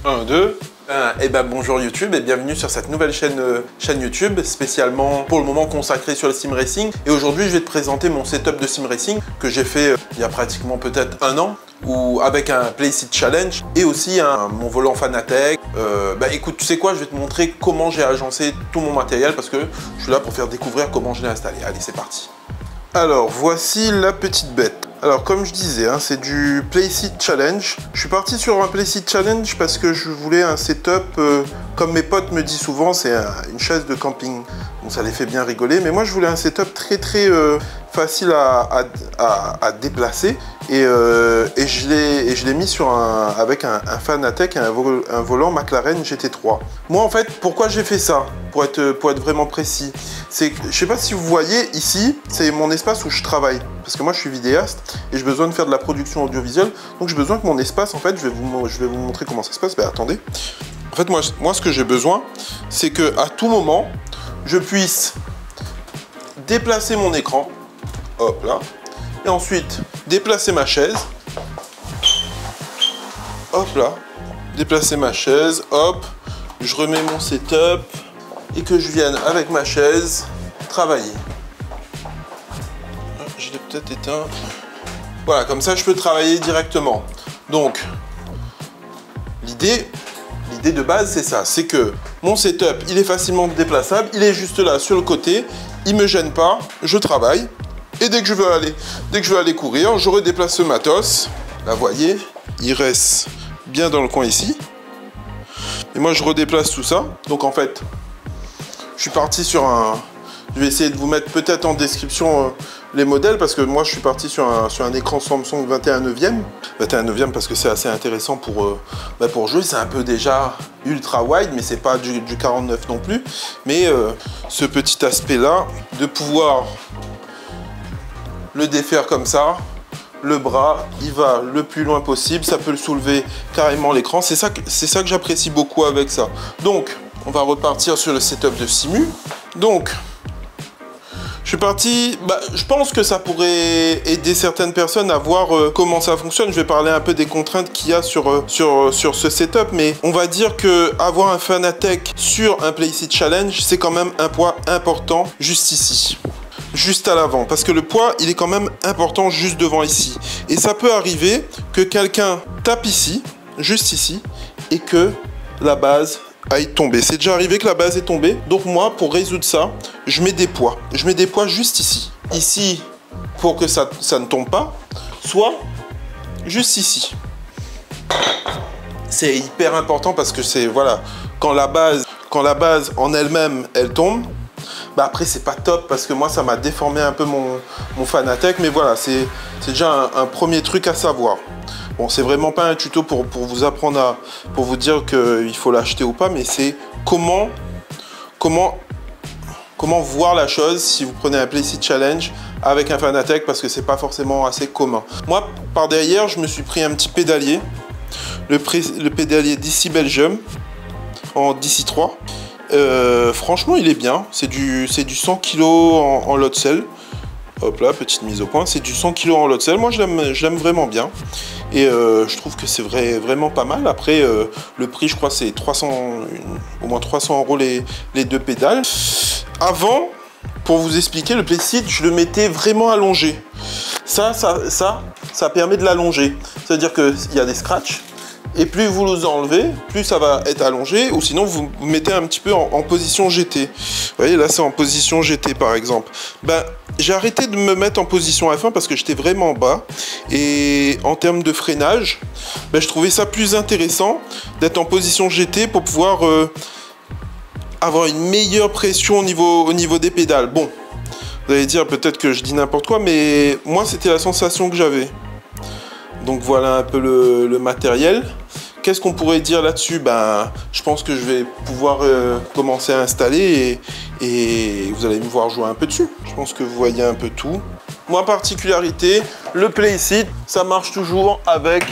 1, 2. Et ben bonjour YouTube et bienvenue sur cette nouvelle chaîne YouTube spécialement pour le moment consacrée sur le sim racing. Et aujourd'hui je vais te présenter mon setup de sim racing que j'ai fait il y a pratiquement peut-être un an, ou avec un Playseat Challenge et aussi mon volant Fanatec. Bah écoute, tu sais quoi, je vais te montrer comment j'ai agencé tout mon matériel parce que je suis là pour faire découvrir comment je l'ai installé. Allez, c'est parti. Alors voici la petite bête. Alors comme je disais, hein, c'est du Playseat Challenge. Je suis parti sur un Playseat Challenge parce que je voulais un setup, comme mes potes me disent souvent, c'est une chaise de camping. Donc ça les fait bien rigoler. Mais moi je voulais un setup très facile à déplacer. Et je l'ai mis sur avec un Fanatec et un volant McLaren GT3. Moi en fait, pourquoi j'ai fait ça? Pour être vraiment précis, c'est que, je sais pas si vous voyez ici, c'est mon espace où je travaille. Parce que moi je suis vidéaste et j'ai besoin de faire de la production audiovisuelle. Donc j'ai besoin que mon espace, en fait, je vais vous montrer comment ça se passe. Ben attendez. En fait, moi ce que j'ai besoin, c'est que à tout moment, je puisse déplacer mon écran. Hop là. Et ensuite, déplacer ma chaise. Hop là. Déplacer ma chaise. Hop. Je remets mon setup. Et que je vienne avec ma chaise travailler. Je l'ai peut-être éteint. Voilà, comme ça je peux travailler directement. Donc, l'idée de base c'est ça, c'est que mon setup il est facilement déplaçable, il est juste là sur le côté, il me gêne pas, je travaille. Et dès que je veux aller courir, je redéplace ce matos. Là, vous voyez, il reste bien dans le coin ici. Et moi je redéplace tout ça. Donc en fait, je suis parti sur je vais essayer de vous mettre peut-être en description les modèles parce que moi je suis parti sur un écran Samsung 21/9. 21/9 parce que c'est assez intéressant pour jouer. C'est un peu déjà ultra wide, mais c'est pas du 49 non plus. Mais ce petit aspect là, de pouvoir le défaire comme ça, le bras, il va le plus loin possible. Ça peut le soulever carrément l'écran. C'est ça que j'apprécie beaucoup avec ça. Donc, on va repartir sur le setup de Simu. Donc, je suis parti. Je pense que ça pourrait aider certaines personnes à voir comment ça fonctionne. Je vais parler un peu des contraintes qu'il y a sur ce setup. Mais on va dire que avoir un Fanatec sur un Playseat Challenge, c'est quand même un poids important juste ici. Juste à l'avant. Parce que le poids, il est quand même important juste devant ici. Et ça peut arriver que quelqu'un tape ici, juste ici, et que la base aille tomber. C'est déjà arrivé que la base est tombée. Donc moi, pour résoudre ça, je mets des poids. Je mets des poids juste ici. Ici, pour que ça ne tombe pas. Soit juste ici. C'est hyper important parce que c'est, voilà, quand la base en elle-même, elle tombe, après c'est pas top parce que moi ça m'a déformé un peu mon Fanatec. Mais voilà, c'est déjà un premier truc à savoir. Bon, c'est vraiment pas un tuto pour vous apprendre pour vous dire qu'il faut l'acheter ou pas, mais c'est comment voir la chose si vous prenez un Playseat Challenge avec un Fanatec parce que c'est pas forcément assez commun. Moi, par derrière, je me suis pris un petit pédalier, le pédalier DC Belgium en DC3. Franchement, il est bien. C'est du 100 kg en lot cell. Hop là, petite mise au point. C'est du 100 kg en lot cell. Moi, je l'aime vraiment bien. Et je trouve que c'est vraiment pas mal. Après, le prix, je crois, c'est au moins 300 € les deux pédales. Avant, pour vous expliquer, le Playseat, je le mettais vraiment allongé. Ça permet de l'allonger. C'est-à-dire qu'il y a des scratchs. Et plus vous les enlevez, plus ça va être allongé. Ou sinon, vous mettez un petit peu en position GT. Vous voyez, là, c'est en position GT, par exemple. J'ai arrêté de me mettre en position F1 parce que j'étais vraiment bas. Et en termes de freinage, je trouvais ça plus intéressant d'être en position GT pour pouvoir avoir une meilleure pression au niveau des pédales. Bon, vous allez dire peut-être que je dis n'importe quoi, mais moi, c'était la sensation que j'avais. Donc voilà un peu le matériel. Qu'est-ce qu'on pourrait dire là-dessus? Je pense que je vais pouvoir commencer à installer et vous allez me voir jouer un peu dessus. Je pense que vous voyez un peu tout. Moi, particularité, le Playseat, ça marche toujours avec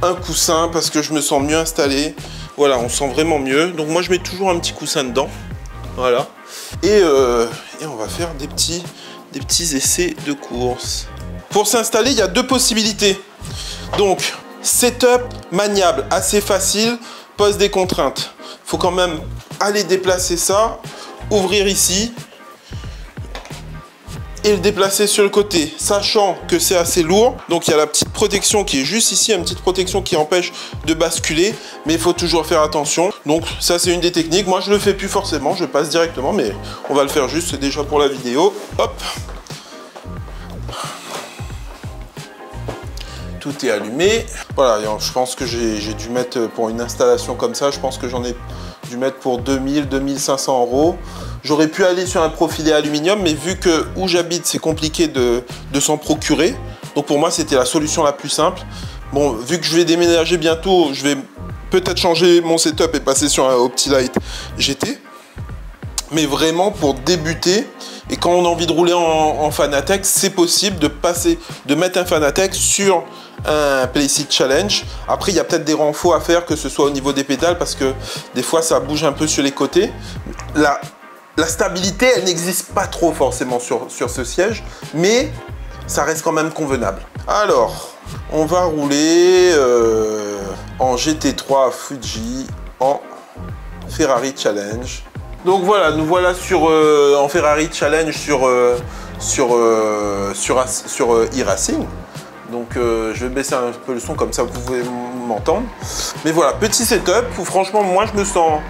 un coussin parce que je me sens mieux installé. Voilà, on sent vraiment mieux. Donc moi, je mets toujours un petit coussin dedans. Voilà. Et on va faire des petits essais de course. Pour s'installer, il y a deux possibilités. Donc, setup maniable, assez facile pose des contraintes. Il faut quand même aller déplacer ça, ouvrir ici et le déplacer sur le côté, sachant que c'est assez lourd. Donc il y a la petite protection qui est juste ici, une petite protection qui empêche de basculer, mais il faut toujours faire attention. Donc ça c'est une des techniques. Moi je le fais plus forcément, je passe directement, mais on va le faire juste, c'est déjà pour la vidéo. Hop, tout est allumé. Voilà, je pense que j'ai dû mettre pour une installation comme ça, je pense que j'en ai dû mettre pour 2000-2500 €. J'aurais pu aller sur un profilé aluminium, mais vu que où j'habite, c'est compliqué de s'en procurer. Donc pour moi, c'était la solution la plus simple. Bon, vu que je vais déménager bientôt, je vais peut-être changer mon setup et passer sur un Optilight GT. Mais vraiment, pour débuter, et quand on a envie de rouler en Fanatec, c'est possible de mettre un Fanatec sur un Playseat Challenge. Après, il y a peut-être des renforts à faire, que ce soit au niveau des pédales, parce que des fois, ça bouge un peu sur les côtés. La stabilité, elle n'existe pas trop forcément sur ce siège, mais ça reste quand même convenable. Alors, on va rouler en GT3 Fuji en Ferrari Challenge. Donc voilà, nous voilà en Ferrari Challenge sur e-racing. Donc je vais baisser un peu le son, comme ça vous pouvez m'entendre. Mais voilà, petit setup où franchement moi je me sens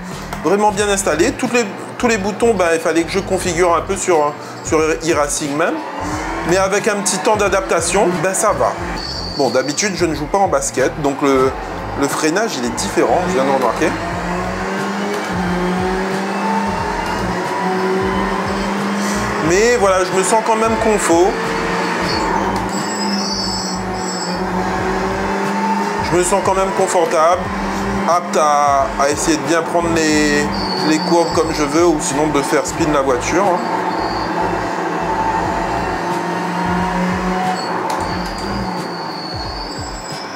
vraiment bien installé. Tous les boutons, il fallait que je configure un peu sur e-racing même. Mais avec un petit temps d'adaptation, ça va. Bon, d'habitude je ne joue pas en basket, donc le freinage il est différent, je viens de remarquer. Mais voilà, je me sens quand même confort. Je me sens quand même confortable, apte à essayer de bien prendre les courbes comme je veux, ou sinon de faire spin la voiture.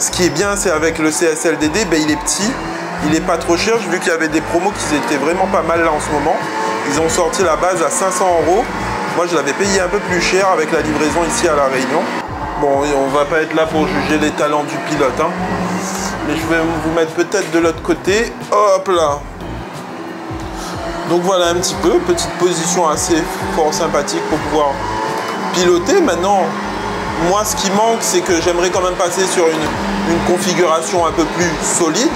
Ce qui est bien, c'est avec le CSLDD, il est petit, il n'est pas trop cher. J'ai vu qu'il y avait des promos qui étaient vraiment pas mal là en ce moment. Ils ont sorti la base à 500 €. Moi, je l'avais payé un peu plus cher avec la livraison ici à La Réunion. Bon, on va pas être là pour juger les talents du pilote, hein. Mais je vais vous mettre peut-être de l'autre côté. Hop là. Donc voilà un petit peu, petite position assez fort sympathique pour pouvoir piloter. Maintenant, moi, ce qui manque, c'est que j'aimerais quand même passer sur une configuration un peu plus solide.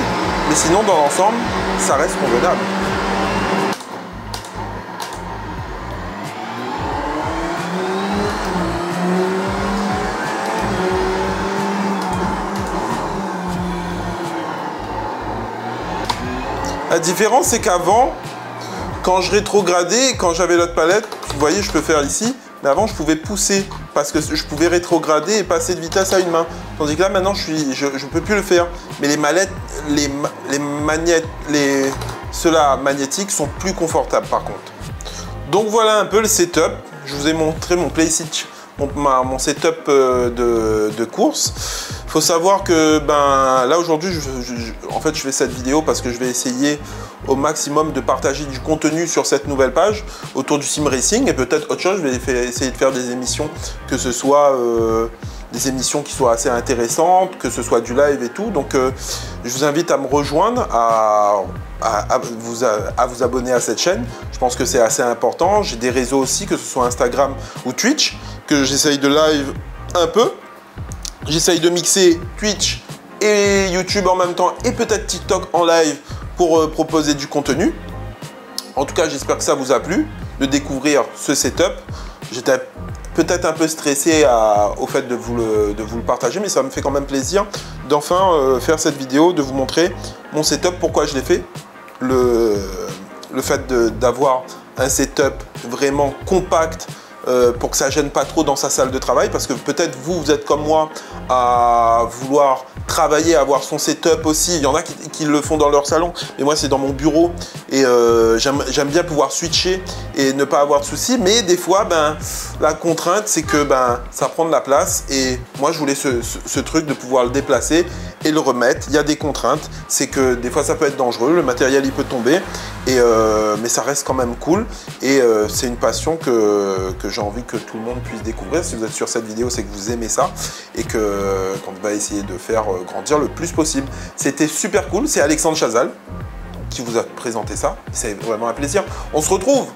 Mais sinon, dans l'ensemble, ça reste convenable. La différence, c'est qu'avant, quand je rétrogradais, quand j'avais l'autre palette, vous voyez, je peux faire ici, mais avant, je pouvais pousser parce que je pouvais rétrograder et passer de vitesse à une main. Tandis que là, maintenant, je ne peux plus le faire. Mais les mallettes, ceux-là magnétiques sont plus confortables par contre. Donc voilà un peu le setup. Je vous ai montré mon Playseat, mon setup de course. Il faut savoir que là aujourd'hui, en fait, je fais cette vidéo parce que je vais essayer au maximum de partager du contenu sur cette nouvelle page autour du sim racing et peut-être autre chose. Je vais essayer de faire des émissions, que ce soit des émissions qui soient assez intéressantes, que ce soit du live et tout. Donc je vous invite à me rejoindre, à vous abonner à cette chaîne. Je pense que c'est assez important. J'ai des réseaux aussi, que ce soit Instagram ou Twitch, que j'essaye de live un peu. J'essaye de mixer Twitch et YouTube en même temps et peut-être TikTok en live pour proposer du contenu. En tout cas, j'espère que ça vous a plu de découvrir ce setup. J'étais peut-être un peu stressé au fait de vous le partager, mais ça me fait quand même plaisir d'enfin faire cette vidéo, de vous montrer mon setup, pourquoi je l'ai fait. Le fait d'avoir un setup vraiment compact, pour que ça gêne pas trop dans sa salle de travail, parce que peut-être vous êtes comme moi à vouloir travailler, avoir son setup aussi. Il y en a qui le font dans leur salon, mais moi c'est dans mon bureau et j'aime bien pouvoir switcher et ne pas avoir de soucis. Mais des fois, la contrainte c'est que ça prend de la place et moi je voulais ce truc de pouvoir le déplacer et le remettre. Il y a des contraintes, c'est que des fois ça peut être dangereux, le matériel il peut tomber, mais ça reste quand même cool. Et c'est une passion que j'ai envie que tout le monde puisse découvrir. Si vous êtes sur cette vidéo, c'est que vous aimez ça et qu'on va essayer de faire grandir le plus possible. C'était super cool, c'est Alexandre Chazal qui vous a présenté ça. C'est vraiment un plaisir. On se retrouve